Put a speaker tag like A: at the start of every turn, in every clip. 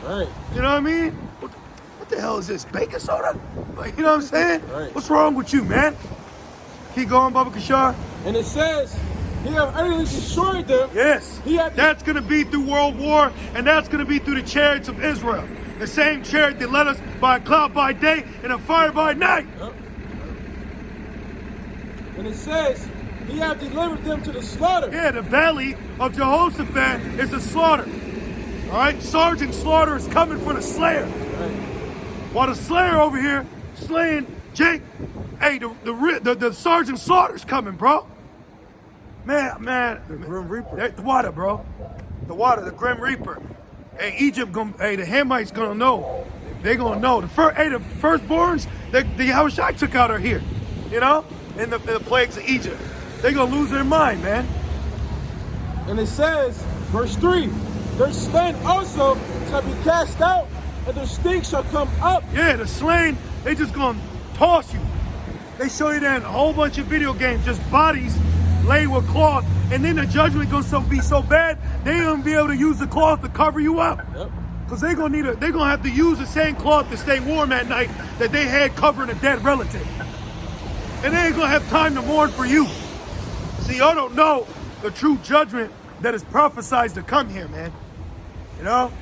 A: Right.
B: You know what I mean? What the hell is this? Baking soda? Like, you know what I'm saying?
A: Right.
B: What's wrong with you, man? Keep going, Baba Kashar.
A: And it says, he have utterly destroyed them.
B: Yes. That's going to be through World War, and that's going to be through the chariots of Israel. The same chariot that led us by a cloud by day and a fire by night.
A: Yep. And it says, he have delivered them to the slaughter.
B: Yeah, the valley of Jehoshaphat is the slaughter. All right? Sergeant Slaughter is coming for the slayer.
A: Right.
B: While the slayer over here slaying Jake, hey, the Sergeant Slaughter's coming, bro. Man.
C: The Grim Reaper.
B: The water, bro. The Grim Reaper. Hey, Egypt, the Hamites gonna know. They gonna know. The firstborns, the Yahushua took out are here. You know? In the plagues of Egypt. They gonna lose their mind, man.
A: And it says, verse 3, their slain also shall be cast out, and their stink shall come up.
B: Yeah, the slain, they just gonna toss you. They show you that in a whole bunch of video games, just bodies laid with cloth, and then the judgment gonna be so bad, they ain't gonna be able to use the cloth to cover you up.
A: Yep.
B: Cause they gonna have to use the same cloth to stay warm at night that they had covering a dead relative. And they ain't gonna have time to mourn for you. See, y'all don't know the true judgment that is prophesied to come here, man. You know?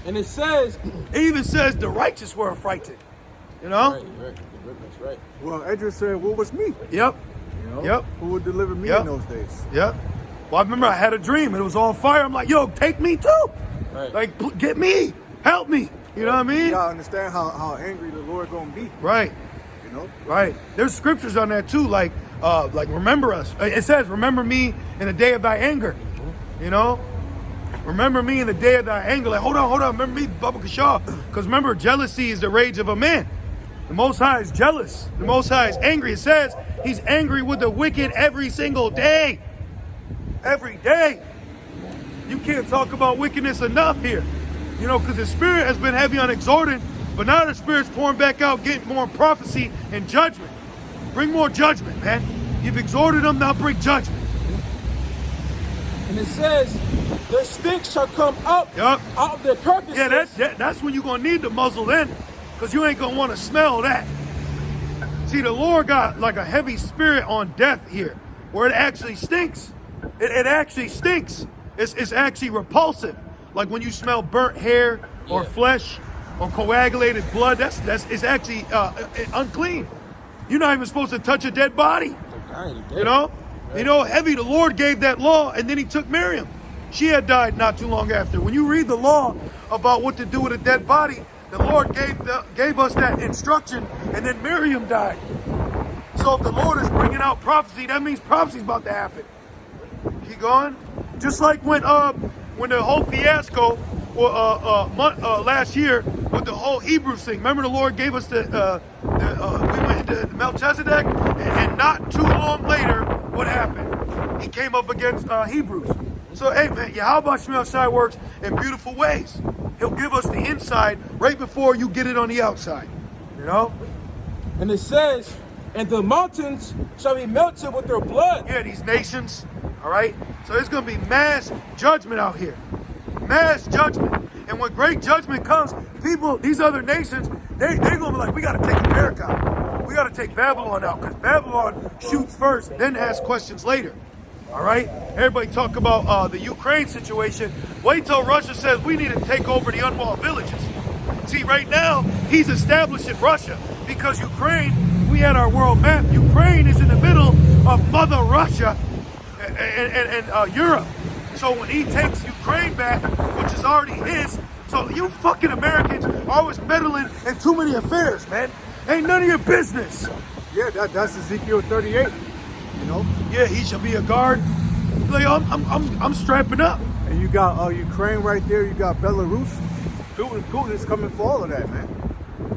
A: And it says,
B: it even says the righteous were affrighted. You know?
A: Right. That's right.
C: Well, Edris said, what was me?
B: Yep.
C: You know?
B: Yep.
C: Who would deliver me in those days?
B: Yep. Well, I remember I had a dream and it was on fire. I'm like, yo, take me too.
A: Right.
B: Like, get me. Help me. You know what I mean?
C: You gotta understand how angry the Lord gonna be.
B: Right.
C: You know?
B: Right. There's scriptures on that too, like remember us. It says, remember me in the day of thy anger. You know? Remember me in the day of thy anger. Like, hold on. Remember me, Baba Kashar. Because remember, jealousy is the rage of a man. The Most High is jealous. The Most High is angry. It says he's angry with the wicked every single day. Every day. You can't talk about wickedness enough here. You know, because the spirit has been heavy on exhorting, but now the spirit's pouring back out, getting more prophecy and judgment. Bring more judgment, man. You've exhorted them, now bring judgment.
A: And it says, their stink shall come up out of their carcasses.
B: Yeah, that's when you're going to need the muzzle then, because you ain't going to want to smell that. See, the Lord got like a heavy spirit on death here, where it actually stinks. It actually stinks. It's actually repulsive. Like when you smell burnt hair or flesh or coagulated blood, it's actually unclean. You're not even supposed to touch a dead body. You know? Right. You know, heavy, the Lord gave that law, and then he took Miriam. She had died not too long after. When you read the law about what to do with a dead body, the Lord gave us that instruction, and then Miriam died. So if the Lord is bringing out prophecy, that means prophecy's about to happen. Keep going. Just like when the whole fiasco last year with the whole Hebrews thing. Remember the Lord gave us we went into Melchizedek, and not too long later, what happened? He came up against Hebrews. So, hey man, Yahweh Shai works in beautiful ways. He'll give us the inside right before you get it on the outside. You know?
A: And it says, and the mountains shall be melted with their blood.
B: Yeah, these nations, all right? So there's going to be mass judgment out here. Mass judgment. And when great judgment comes, people, these other nations, they're going to be like, we got to take America out. We got to take Babylon out, because Babylon shoots first, then asks questions later. All right? Everybody talk about the Ukraine situation. Wait till Russia says we need to take over the unwalled villages. See, right now, he's establishing Russia, because Ukraine, we had our world map. Ukraine is in the middle of Mother Russia and Europe. So when he takes Ukraine back, which is already his, so you fucking Americans are always meddling in too many affairs, man. Ain't none of your business.
C: Yeah, that's Ezekiel 38. You know?
B: Yeah, he shall be a guard. Like, I'm strapping up.
C: And you got Ukraine right there. You got Belarus. Putin is coming for all of that, man.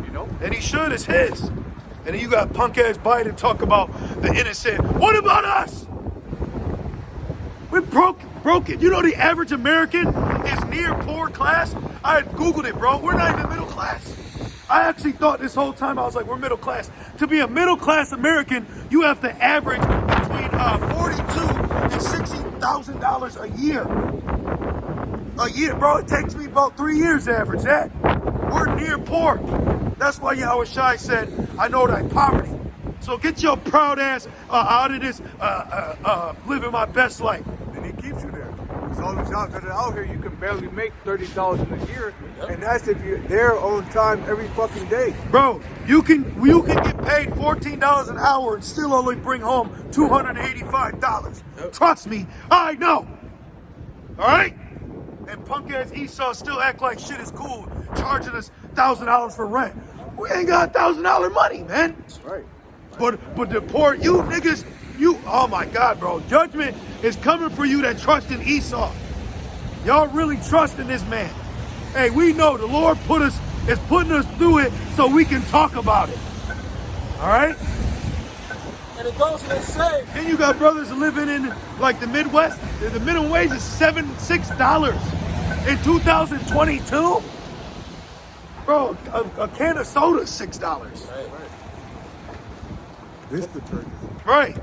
C: You know?
B: And he should. It's his. And then you got punk ass Biden talk about the innocent. What about us? We're broken. You know the average American is near poor class? I had Googled it, bro. We're not even middle class. I actually thought this whole time, I was like, we're middle class. To be a middle class American, you have to average between $42,000 and $60,000 a year. A year, bro. It takes me about 3 years to average that. We're near poor. That's why Yahweh Shai said, I know thy poverty. So get your proud ass out of this living my best life.
C: And he keeps you there. So all the jobs that are out here, you can barely make $30,000 a year, and that's if you're there on time every fucking day.
B: Bro, you can get paid $14 an hour and still only bring home $285. Trust me, I know. All right? And punk ass Esau still act like shit is cool, charging us $1,000 for rent. We ain't got $1,000 money, man.
C: That's right.
B: But the poor, you niggas, oh my God, bro. Judgment is coming for you that trust in Esau. Y'all really trust in this man. Hey, we know the Lord is putting us through it so we can talk about it. All right?
A: And it goes to say,
B: Then you got brothers living in like the Midwest. The minimum wage is $6 in 2022. Bro, a can of soda is $6.
A: right.
C: This detergent.
B: Right.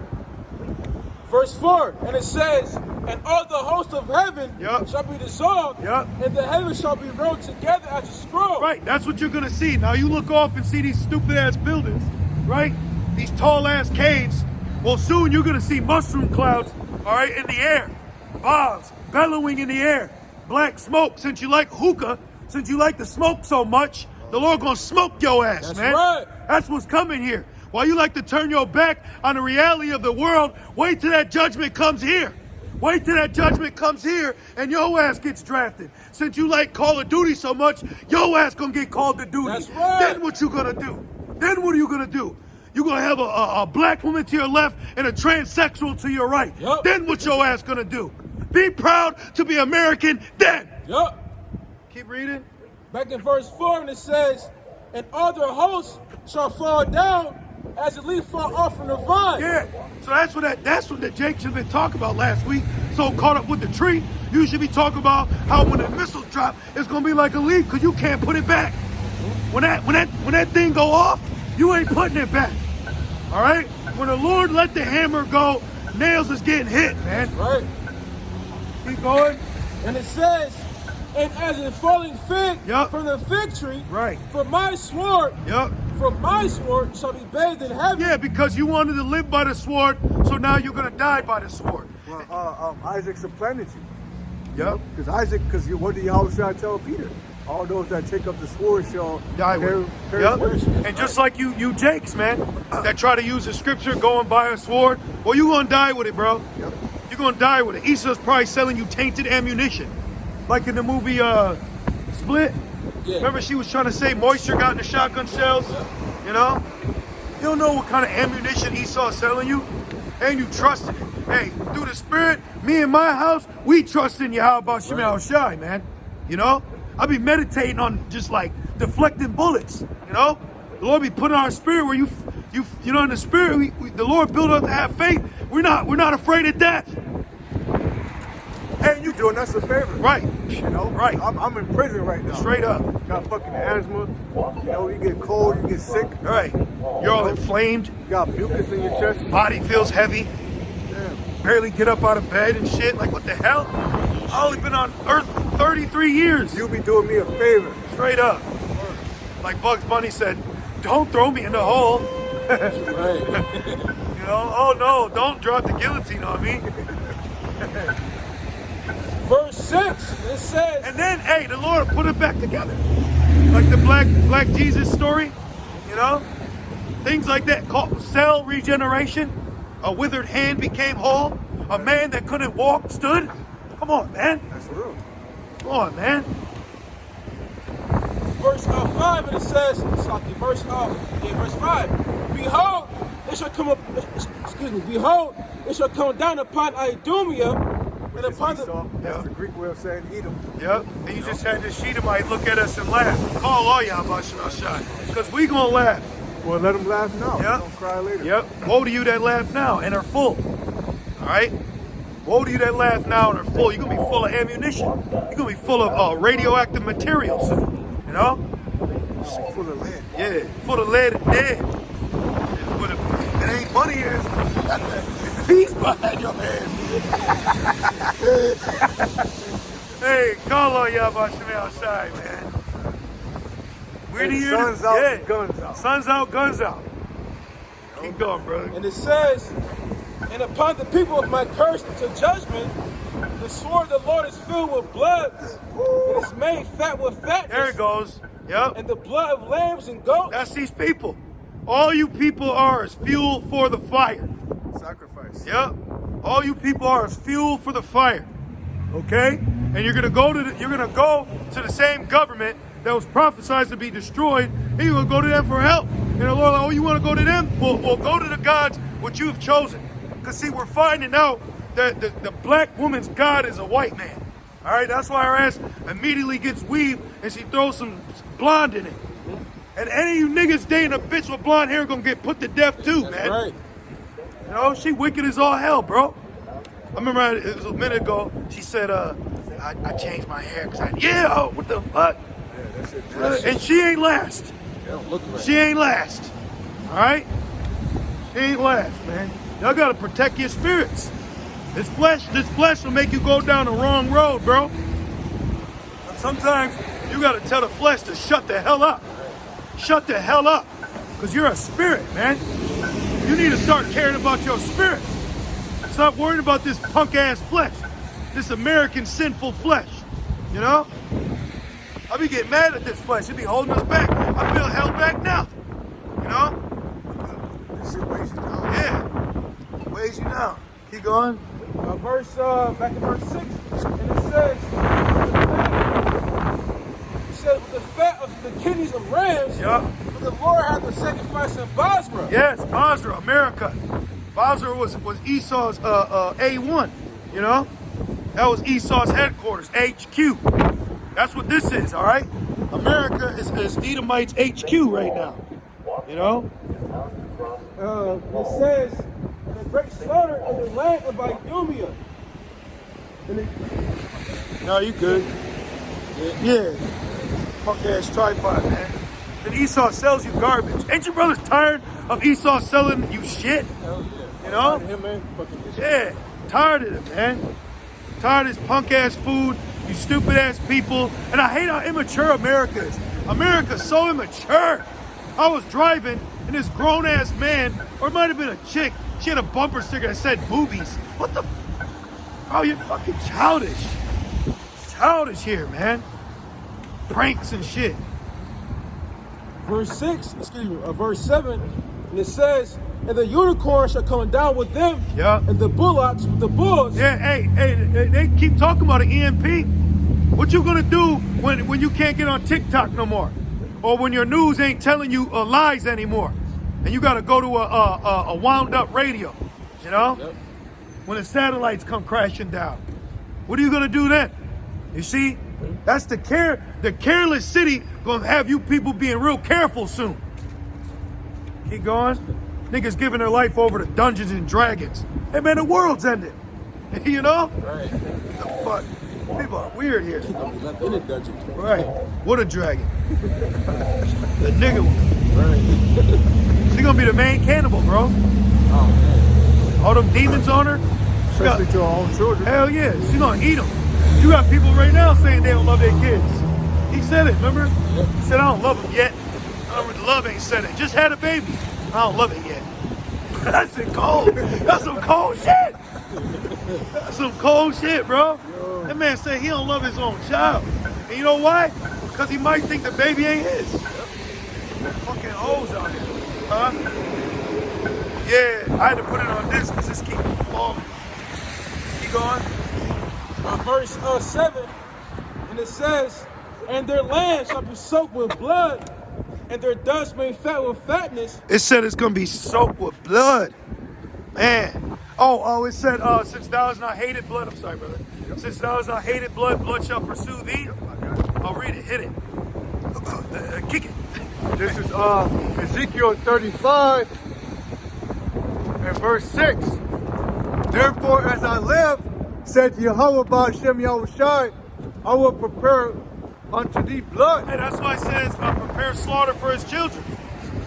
A: Verse 4, and it says, and all the hosts of heaven
B: Yup.
A: shall be dissolved,
B: Yup.
A: and the heavens shall be rolled together as a scroll.
B: Right, that's what you're gonna see. Now you look off and see these stupid ass buildings, right? These tall ass caves. Well, soon you're gonna see mushroom clouds, all right, in the air. Bombs bellowing in the air. Black smoke. Since you like hookah, since you like to smoke so much, the Lord gonna smoke your ass,
A: That's
B: man.
A: right.
B: That's what's coming here. While you like to turn your back on the reality of the world, wait till that judgment comes here. Wait till that judgment comes here and your ass gets drafted. Since you like Call of Duty so much, your ass gonna get called to duty.
A: That's right.
B: Then what you gonna do? Then what are you gonna do? You gonna have a black woman to your left and a transsexual to your right.
A: Yup.
B: Then what your ass gonna do? Be proud to be American then.
A: Yup.
B: Keep reading.
A: Back in verse 4, and it says, and all the hosts shall fall down as a leaf fall off from the vine.
B: Yeah. So that's what the Jake should have been talking about last week. So caught up with the tree, you should be talking about how when the missiles drop, it's gonna be like a leaf because you can't put it back. When that thing go off, you ain't putting it back. All right? When the Lord let the hammer go, nails is getting hit, man.
A: Right.
B: Keep going.
A: And it says, and as a falling fig
B: Yup.
A: from the fig tree,
B: Right.
A: for my sword shall be bathed in heaven.
B: Yeah, because you wanted to live by the sword, so now you're gonna die by the sword.
C: Well, Isaac supplanted you.
B: Yep.
C: Because what did Yahweh tell Peter? All those that take up the sword shall
B: Die with it. Yep. And just like you Jakes, man, that try to use the scripture, go and buy a sword, well, you gonna die with it, bro.
C: Yep.
B: You're gonna die with it. Esau's probably selling you tainted ammunition. Like in the movie Split.
A: Yeah.
B: Remember she was trying to say moisture got in the shotgun shells? You know? You don't know what kind of ammunition Esau's selling you, and you trusted it. Hey, through the spirit, me and my house, we trust in Yahweh Shema Shai, man. You know? I be meditating on just like deflecting bullets, you know? The Lord be putting our spirit where you know, in the spirit, the Lord built us to have faith. We're not afraid of death.
C: Hey, you doing us a favor.
B: Right.
C: You know?
B: Right.
C: I'm in prison right now.
B: Straight up.
C: Got fucking asthma. You know, you get cold, you get sick.
B: All right. You're all inflamed.
C: You got mucus in your chest.
B: Body feels heavy.
C: Damn.
B: Barely get up out of bed and shit. Like, what the hell? I only been on Earth 33 years.
C: You be doing me a favor.
B: Straight up. Like Bugs Bunny said, don't throw me in the hole.
A: Right.
B: You know? Oh no, don't drop the guillotine on me.
A: Verse 6, it says,
B: And then, hey, the Lord put it back together. Like the black Jesus story, you know? Things like that, called cell regeneration. A withered hand became whole. A man that couldn't walk stood. Come on, man.
C: That's real.
B: Come on, man.
A: verse 5, and it says, verse 5, behold, it shall come up, behold, it shall come down upon Idumea, and upon the...
C: That's the Greek way of saying Edom.
B: Yep. And you just had this Shedemite look at us and laugh. Call all y'all about shot. Because we gonna laugh.
C: Well, let them laugh now.
B: Yep.
C: Don't cry later.
B: Yep. Woe to you that laugh now and are full. All right? Woe to you that laugh now and are full. You're going to be full of ammunition. You're going to be full of radioactive materials. You know?
C: Full of lead.
B: Yeah. Full of lead and dead. But it ain't money is. Peace behind your man. Hey, call on y'all about me outside, man. We're
C: Hey,
B: here.
C: sun's out, guns out.
B: Sun's out, guns out. Keep going, brother.
A: And it says, and upon the people of my curse to judgment, the sword of the Lord is filled with blood. It is made fat with fatness.
B: There it goes. Yep.
A: And the blood of lambs and goats.
B: That's these people. All you people are is fuel for the fire.
C: Sacrifice.
B: Yep. All you people are is fuel for the fire. Okay? And you're gonna go to the same government that was prophesied to be destroyed, and you're gonna go to them for help. And the Lord, like, oh, you want to go to them? Well, go to the gods which you have chosen. Because see, we're finding out that the black woman's god is a white man. All right, that's why her ass immediately gets weaved and she throws some blonde in it. And any of you niggas dating a bitch with blonde hair gonna get put to death too,
A: That's
B: man.
A: right.
B: You know, she wicked as all hell, bro. I remember it was a minute ago, she said, I changed my hair because what the fuck?
C: Yeah, that's it.
B: And she ain't last.
A: Look right.
B: She ain't last. All right? She ain't last, man. Y'all gotta protect your spirits. This flesh will make you go down the wrong road, bro. And sometimes you gotta tell the flesh to shut the hell up. Shut the hell up. Because you're a spirit, man. You need to start caring about your spirit. Stop worrying about this punk ass flesh. This American sinful flesh. You know? I be getting mad at this flesh. It be holding us back. I feel held back now. You know?
C: This shit weighs you down.
B: Yeah. Weighs you down. Keep going.
A: Back in verse 6, and it says, with the fat of the kidneys of rams,
B: Yup.
A: for the Lord hath the sacrifice in BOZRAH.
B: Yes, BOZRAH, America. BOZRAH was Esau's A1, you know? That was Esau's headquarters, HQ. That's what this is, all right? America is Edomites HQ right now, you know?
A: It says, the great slaughter in the land of Idumea.
B: No, you good. Yeah. Punk ass tripod, man. And Esau sells you garbage. Ain't your brothers tired of Esau selling you shit?
A: Hell yeah.
B: You know?
A: Tired of him, man. Fucking this shit.
B: Yeah. Tired of it, man. Tired of this punk ass food, you stupid ass people. And I hate how immature America is. America's so immature. I was driving and this grown ass man, or it might have been a chick, she had a bumper sticker that said boobies. What the Oh, you're fucking childish. Childish here, man. Pranks and shit.
A: Verse 7, and it says, and the unicorn shall come down with them,
B: Yeah.
A: and the bullocks with the bulls.
B: Yeah, hey, they keep talking about an EMP. What you gonna do when you can't get on TikTok no more? Or when your news ain't telling you lies anymore? And you gotta go to a wound up radio, you know?
A: Yep.
B: When the satellites come crashing down. What are you gonna do then? You see? That's the careless city gonna have you people being real careful soon. Keep going. Niggas giving their life over to Dungeons and Dragons. Hey man, the world's ended. You know?
A: Right.
B: The fuck? People are weird here.
A: Gonna be left in a dungeon.
B: Right. What a dragon. The nigga one.
A: Right.
B: She gonna be the main cannibal, bro.
A: Oh man.
B: All them demons on her. She got-
C: Especially to our own children.
B: Hell yeah, she gonna eat them. You got people right now saying they don't love their kids. He said it, remember? He said, I don't love them yet. I don't really love ain't said it. Just had a baby. I don't love it yet. That's it cold. That's some cold shit. That's some cold shit, bro. That man said he don't love his own child. And you know why? Because he might think the baby ain't his. Fucking hoes out here. Huh? Yeah, I had to put it on this because this keeps falling. Keep going.
A: Verse 7, and it says, and their land shall be soaked with blood, and their dust made fat with fatness.
B: It said it's gonna be soaked with blood. Man. Oh, it said, since thou hast not hated blood, I'm sorry, brother. Since thou hast not hated blood, blood shall pursue thee. I'll read it, hit it. Kick it.
C: This is Ezekiel 35 and verse 6. Therefore, as I live, said Yahweh Ba'ashem Yahushai, I will prepare unto thee blood.
B: And that's why it says, prepare slaughter for his children.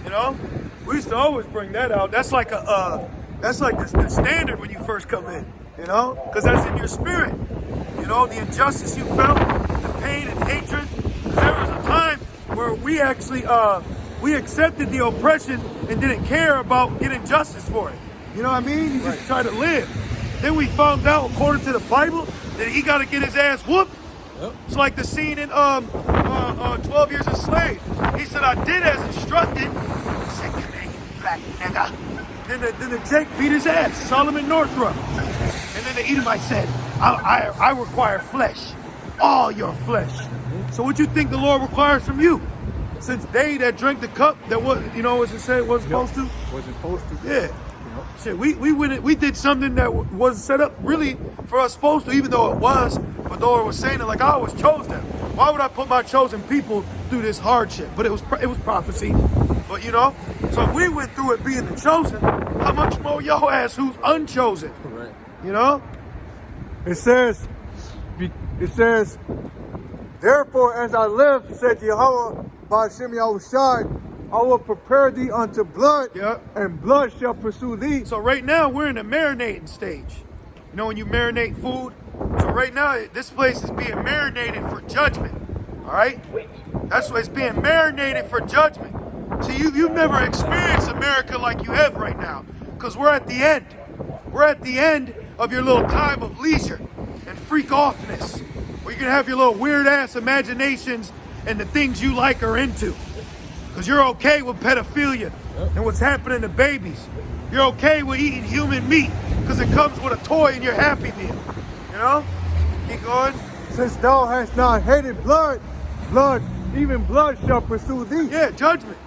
B: You know? We used to always bring that out. That's like the standard when you first come in. You know? Because that's in your spirit. You You know, the injustice you felt, the pain and hatred. There was a time where we actually, we accepted the oppression and didn't care about getting justice for it. You know what I mean? You just try to live. Then we found out, according to the Bible, that he got to get his ass whooped. Yep. It's like the scene in 12 Years a Slave. He said, I did as instructed. He said, come here, you black nigga. Then the Jake beat his ass, Solomon Northrop. And then the Edomite said, I require flesh, all your flesh. So what you think the Lord requires from you? Since they that drank the cup that was, you know, as it said, wasn't supposed to?
C: Wasn't supposed to.
B: Yeah. Shit, we did something that wasn't set up really for us supposed to, even though it was. But the Lord was saying it like, I was chosen. Why would I put my chosen people through this hardship? But it was prophecy. But you know, so if we went through it being the chosen, how much more yo ass who's unchosen? Right. You know?
C: It says, therefore as I live, said Yahweh, by Shem Yahushai, I will prepare thee unto blood, and blood shall pursue thee.
B: So right now, we're in the marinating stage. You know when you marinate food? So right now, this place is being marinated for judgment. All right? That's why it's being marinated for judgment. See, you've never experienced America like you have right now, because we're at the end. We're at the end of your little time of leisure and freak offness, where you can have your little weird-ass imaginations and the things you like or into. Because you're okay with pedophilia and what's happening to babies. You're okay with eating human meat because it comes with a toy in your Happy Meal. You know? Keep going.
C: Since thou hast not hated blood, even blood shall pursue thee.
B: Yeah, judgment.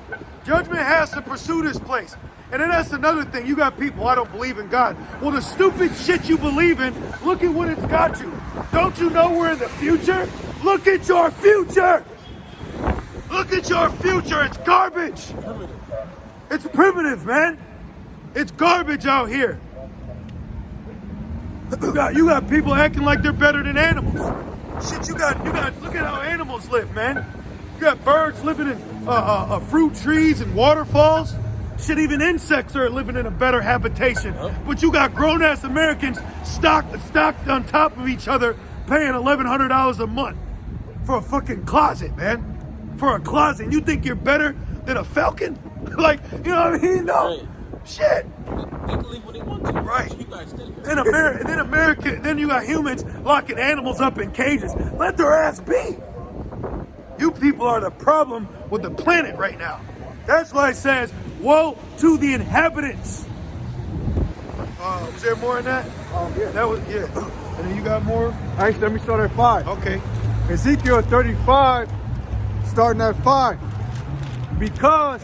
B: Judgment has to pursue this place. And then that's another thing. You got people, I don't believe in God. Well, the stupid shit you believe in, look at what it's got you. Don't you know we're in the future? Look at your future. Look at your future. It's garbage. It's primitive, man. It's garbage out here. You got people acting like they're better than animals. Shit, you got. Look at how animals live, man. You got birds living in fruit trees and waterfalls. Shit, even insects are living in a better habitation. But you got grown-ass Americans stocked on top of each other, paying $1,100 a month for a fucking closet, man. For a closet. And you think you're better than a falcon? Like, you know what I mean? No. Right. Shit.
A: They can leave when they want to.
B: Right.
A: You guys stay.
B: Then you got humans locking animals up in cages. Let their ass be. You people are the problem with the planet right now. That's why it says, woe to the inhabitants. Was there more in that?
C: Yeah.
B: That was, yeah. And then you got more?
C: Actually, let me start at 5.
B: Okay.
C: Ezekiel 35, starting at 5. Because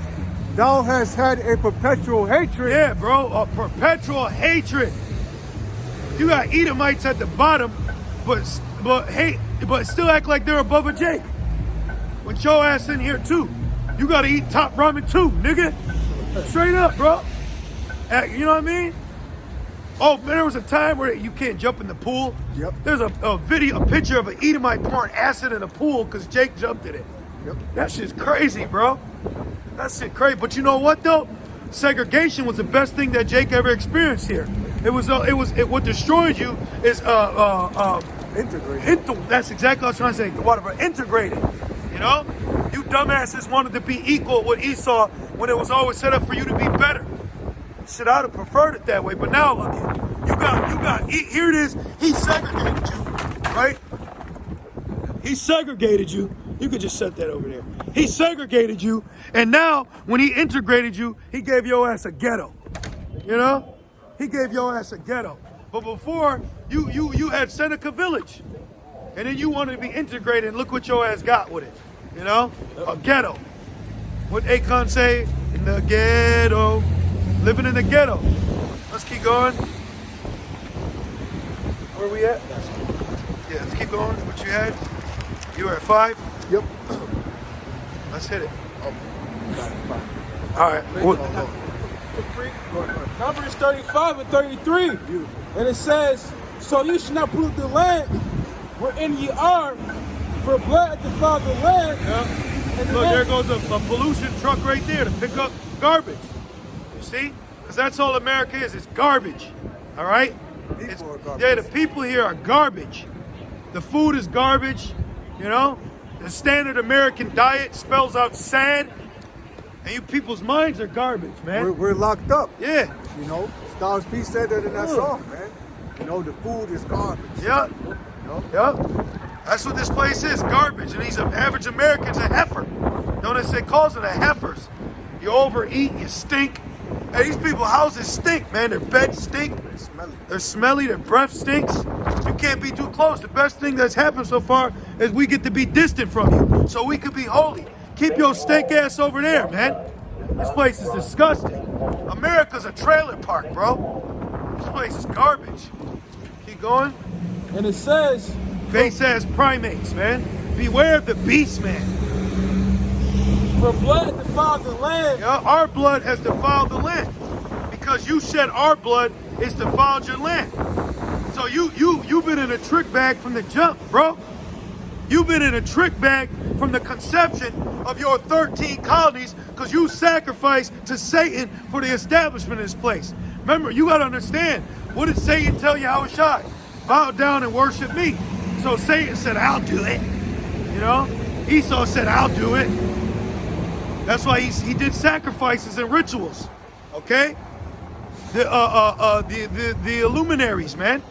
C: thou hast had a perpetual hatred.
B: Yeah, bro, a perpetual hatred. You got Edomites at the bottom, but still act like they're above a Jake. With your ass in here too. You gotta eat top ramen too, nigga. Straight up, bro. You know what I mean? Oh, man, there was a time where you can't jump in the pool.
C: Yep.
B: There's a picture of an Edomite pouring acid in a pool because Jake jumped in it.
C: Yep.
B: That shit's crazy, bro. That shit crazy. But you know what though? Segregation was the best thing that Jake ever experienced here. What destroyed you is
C: integrated.
B: That's exactly what I was trying to say. Whatever, integrated. You know? You dumbasses wanted to be equal with Esau when it was always set up for you to be better. Shit, I'd have preferred it that way, but now look at it. Here it is. He segregated you, right? He segregated you. You could just set that over there. He segregated you, and now when he integrated you, he gave your ass a ghetto. You know? He gave your ass a ghetto. But before, you had Seneca Village, and then you wanted to be integrated, and look what your ass got with it. You know? A ghetto. What Akon say? In the ghetto. Living in the ghetto. Let's keep going. Where we at? Yeah, let's keep going. What you had? You were at 5?
C: Yep.
B: Let's hit it. All right.
A: Numbers 35 and 33. And it says, so you should not pollute the land wherein ye are, for blood defiled the land.
B: Yeah. Look, there goes a pollution truck right there to pick up garbage. You see? Because that's all America is garbage. All right? Yeah, the people here are garbage. The food is garbage, you know? The standard American diet spells out sad. And you people's minds are garbage, man.
C: We're locked up.
B: Yeah.
C: You know, Styles P said that in that song, man. You know, the food is garbage.
B: Yeah.
C: You know?
B: Yep. That's what this place is, garbage. And these average Americans a heifer. Notice they calls it a heifers. You overeat, you stink. Hey, these people's houses stink, man. Their beds stink.
C: They're smelly.
B: They're smelly, their breath stinks. You can't be too close. The best thing that's happened so far is we get to be distant from you, so we could be holy. Keep your stink ass over there, man. This place is disgusting. America's a trailer park, bro. This place is garbage. Keep going.
A: And it says,
B: Face ass primates, man. Beware of the beast, man.
A: for blood defiled the land.
B: Yeah, our blood has defiled the land. Because you shed our blood, it's defiled your land. So you've been in a trick bag from the jump, bro. You've been in a trick bag from the conception of your 13 colonies because you sacrificed to Satan for the establishment of this place. Remember, you got to understand, what did Satan tell Yahushua? Bow down and worship me. So Satan said, I'll do it. You know? Esau said, I'll do it. That's why he did sacrifices and rituals. Okay? The luminaries, man.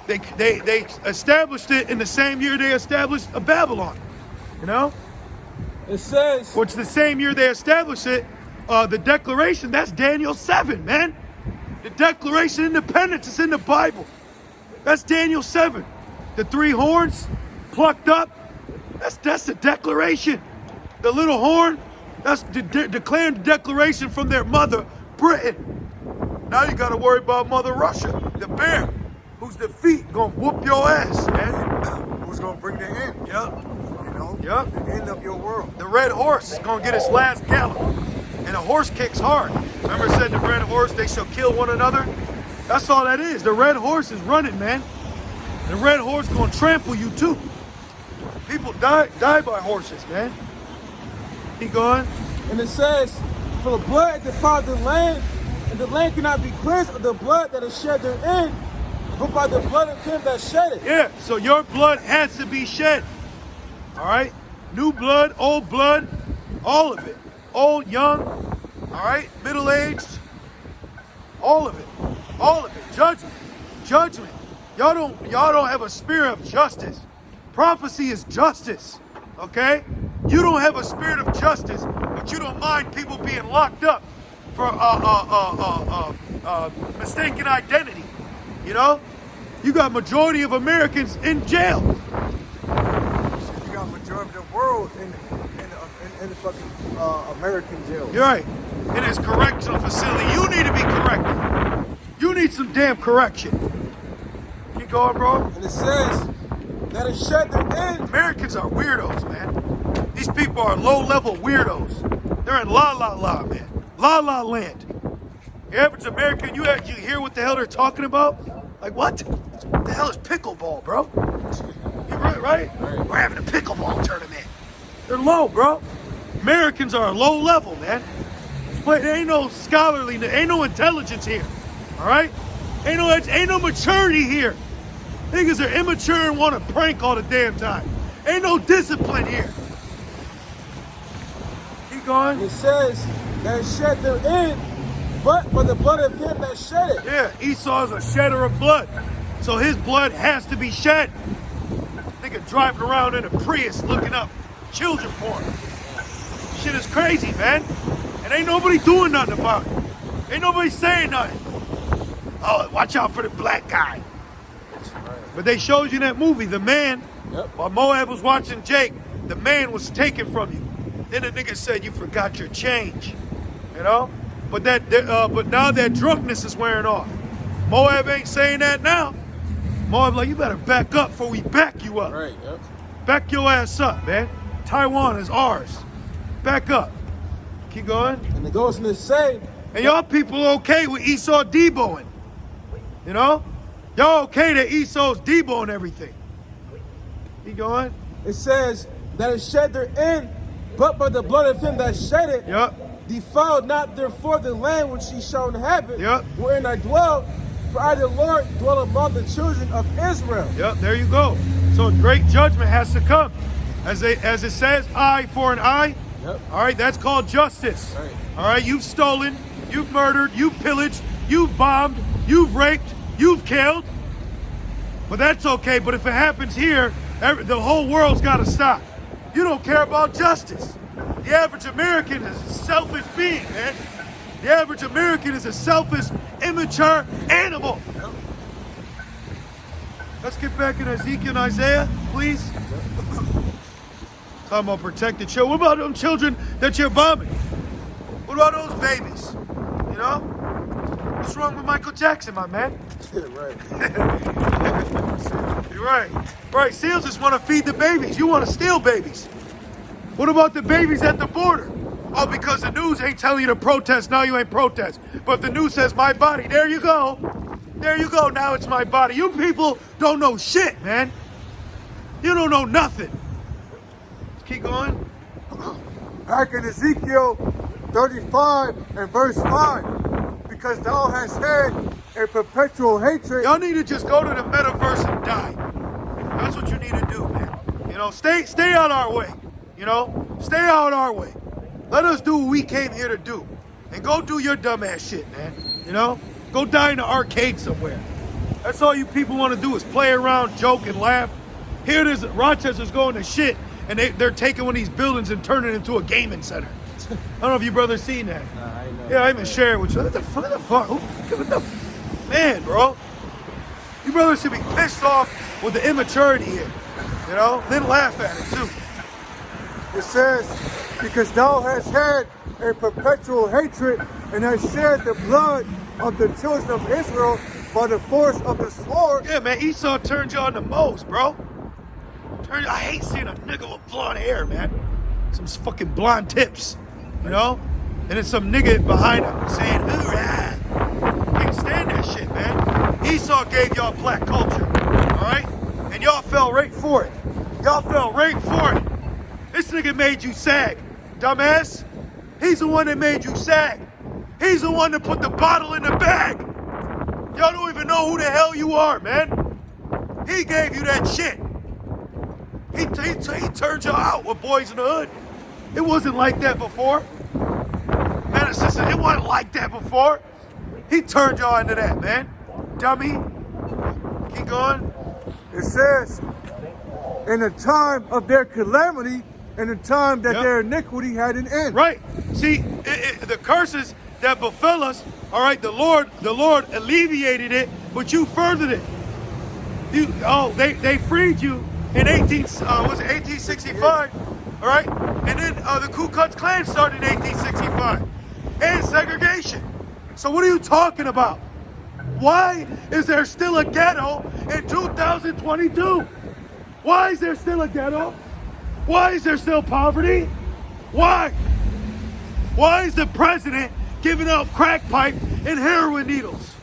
B: They established it in the same year they established Babylon. You know?
A: It says,
B: Which the same year they established it, the Declaration, that's Daniel 7, man. The Declaration of Independence is in the Bible. That's Daniel 7. The 3 horns plucked up, that's the Declaration. The little horn, that's declaring the Declaration from their mother, Britain. Now you gotta worry about Mother Russia, the bear, whose defeat gonna whoop your ass, man.
C: Who's gonna bring the end?
B: Yep.
C: You know?
B: Yep.
C: The end of your world.
B: The red horse is gonna get its last gallop. And a horse kicks hard. Remember it said the red horse, they shall kill one another? That's all that is. The red horse is running, man. The red horse gonna trample you too. People die by horses, man. Keep going.
A: and it says, for the blood defiled the land, and the land cannot be cleansed of the blood that is shed therein, but by the blood of him that shed it.
B: Yeah, so your blood has to be shed. All right? New blood, old blood, all of it. Old, young, all right? Middle-aged, all of it. All of it. Judgment. Judgment. Y'all don't have a spirit of justice. Prophecy is justice. Okay? You don't have a spirit of justice, but you don't mind people being locked up for mistaken identity. You know? You got majority of Americans in jail.
C: You got majority of the world in the fucking American jail.
B: You're right. In his correctional facility, you need to be corrected. You need some damn correction. Keep going, bro.
A: And it says, that is shed therein.
B: Americans are weirdos, man. These people are low-level weirdos. They're in la-la-la, man. La-la land. The average American, you hear what the hell they're talking about? Like, what? What the hell is pickleball, bro? You right? We're having a pickleball tournament. They're low, bro. Americans are low level, man. There ain't no scholarly, there ain't no intelligence here. All right? Ain't no maturity here. Niggas are immature and want to prank all the damn time. Ain't no discipline here. Keep going.
A: It says, that is shed therein, but by the blood of him that shed it.
B: Yeah, Esau's a shedder of blood. So his blood has to be shed. Nigga driving around in a Prius looking up children porn. Shit is crazy, man. And ain't nobody doing nothing about it. Ain't nobody saying nothing. Oh, watch out for the black guy. But they showed you in that movie, the man, while Moab was watching Jake, the man was taken from you. Then the nigga said you forgot your change. You know? But now that drunkenness is wearing off. Moab ain't saying that now. Moab like, you better back up before we back you up.
A: Right, yep.
B: Back your ass up, man. Taiwan is ours. Back up. Keep going.
A: And it goes on to say,
B: And y'all people okay with Esau deboing. You know? Y'all okay that Esau's deboing everything. Keep going.
A: it says, that is shed therein, but by the blood of him that shed it,
B: Yep.
A: defiled not therefore the land which ye shall inhabit,
B: Yep.
A: wherein I dwell, For I, the Lord, dwell among the children of Israel.
B: Yep, there you go. So great judgment has to come. As it says, eye for an eye.
A: Yep.
B: All right, that's called justice.
A: Right.
B: All right, you've stolen, you've murdered, you've pillaged, you've bombed, you've raped, you've killed. But that's okay. But if it happens here, the whole world's got to stop. You don't care about justice. The average American is a selfish being, man. The average American is a selfish, immature animal.
A: Yep.
B: Let's get back in Ezekiel and Isaiah, please. Talking about protected children. What about them children that you're bombing? What about those babies? You know? What's wrong with Michael Jackson, my man?
A: Right.
B: You're right. Right, SEALs just want to feed the babies. You want to steal babies. What about the babies at the border? Oh, because the news ain't telling you to protest, now you ain't protest. But if the news says my body, there you go. There you go, now it's my body. You people don't know shit, man. You don't know nothing. Let's keep going.
C: Back in Ezekiel 35 and verse 5, because thou hast had a perpetual hatred.
B: Y'all need to just go to the metaverse and die. That's what you need to do, man. You know, stay out our way. You know, stay out our way. Let us do what we came here to do. And go do your dumbass shit, man. You know? Go die in the arcade somewhere. That's all you people want to do is play around, joke, and laugh. Here it is, Rochester's going to shit, and they're taking one of these buildings and turning it into a gaming center. I don't know if you brothers seen that.
A: Nah, I ain't know.
B: Yeah, I even shared it with you. What the fuck? Man, bro. You brothers should be pissed off with the immaturity here. You know? Then laugh at it, too.
C: It says, because thou hast had a perpetual hatred and hast shed the blood of the children of Israel by the force of the sword.
B: Yeah, man, Esau turned you on the most, bro. I hate seeing a nigga with blonde hair, man. Some fucking blonde tips, you know? And then some nigga behind him saying, hoorah. Can't stand that shit, man. Esau gave y'all black culture, all right? And y'all fell right for it. Y'all fell right for it. This nigga made you sag, dumbass. He's the one that made you sag. He's the one that put the bottle in the bag. Y'all don't even know who the hell you are, man. He gave you that shit. He turned y'all out with Boys in the Hood. It wasn't like that before. Man, it wasn't like that before. He turned y'all into that, man. Dummy. Keep going.
C: It says, in the time of their calamity, in the time that their iniquity had an end.
B: Right. See, the curses that befell us, all right, the Lord alleviated it, but you furthered it. They freed you in 1865, all right? And then the Ku Klux Klan started in 1865. And segregation. So what are you talking about? Why is there still a ghetto in 2022? Why is there still a ghetto? Why is there still poverty? Why? Why is the president giving out crack pipe and heroin needles?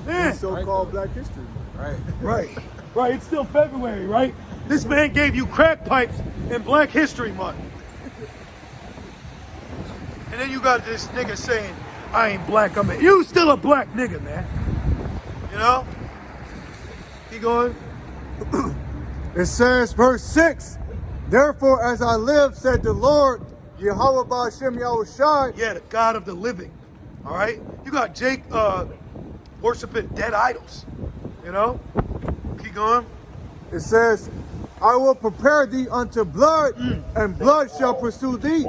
B: Man.
C: So-called Black History.
A: Right.
B: Right. It's still February, right? This man gave you crack pipes in Black History Month. And then you got this nigga saying, I ain't black, you still a black nigga, man. You know? Keep going.
C: It says, verse 6, therefore as I live, said the Lord, Yahweh Ba'ashem Yahushai.
B: Yeah, the God of the living. All right? You got Jake worshiping dead idols. You know? Keep going.
C: It says, I will prepare thee unto blood, and blood shall pursue thee.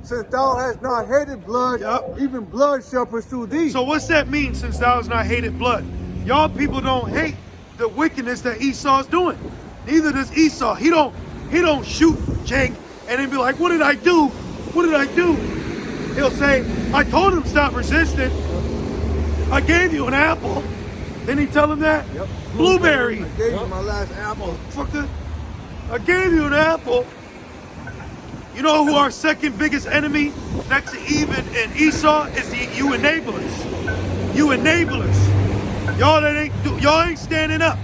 C: Since thou hast not hated blood, even blood shall pursue thee.
B: So what's that mean, since thou hast not hated blood? Y'all people don't hate the wickedness that Esau's doing. Neither does Esau. He don't shoot Jake and then be like, what did I do? What did I do? He'll say, I told him stop resisting. I gave you an apple. Didn't he tell him that?
C: Yep.
B: Blueberry.
C: I gave you my last apple.
B: Fucker. I gave you an apple. You know who our second biggest enemy next to Eve and Esau is? You enablers. You enablers. Y'all ain't standing up.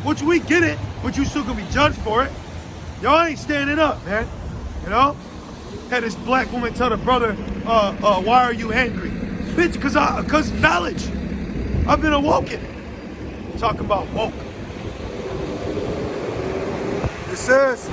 B: Which we get it, but you still gonna be judged for it. Y'all ain't standing up, man. You know? Had this black woman tell the brother, why are you angry? Bitch, cause knowledge. I've been awoken. Talking about woke.
C: It says,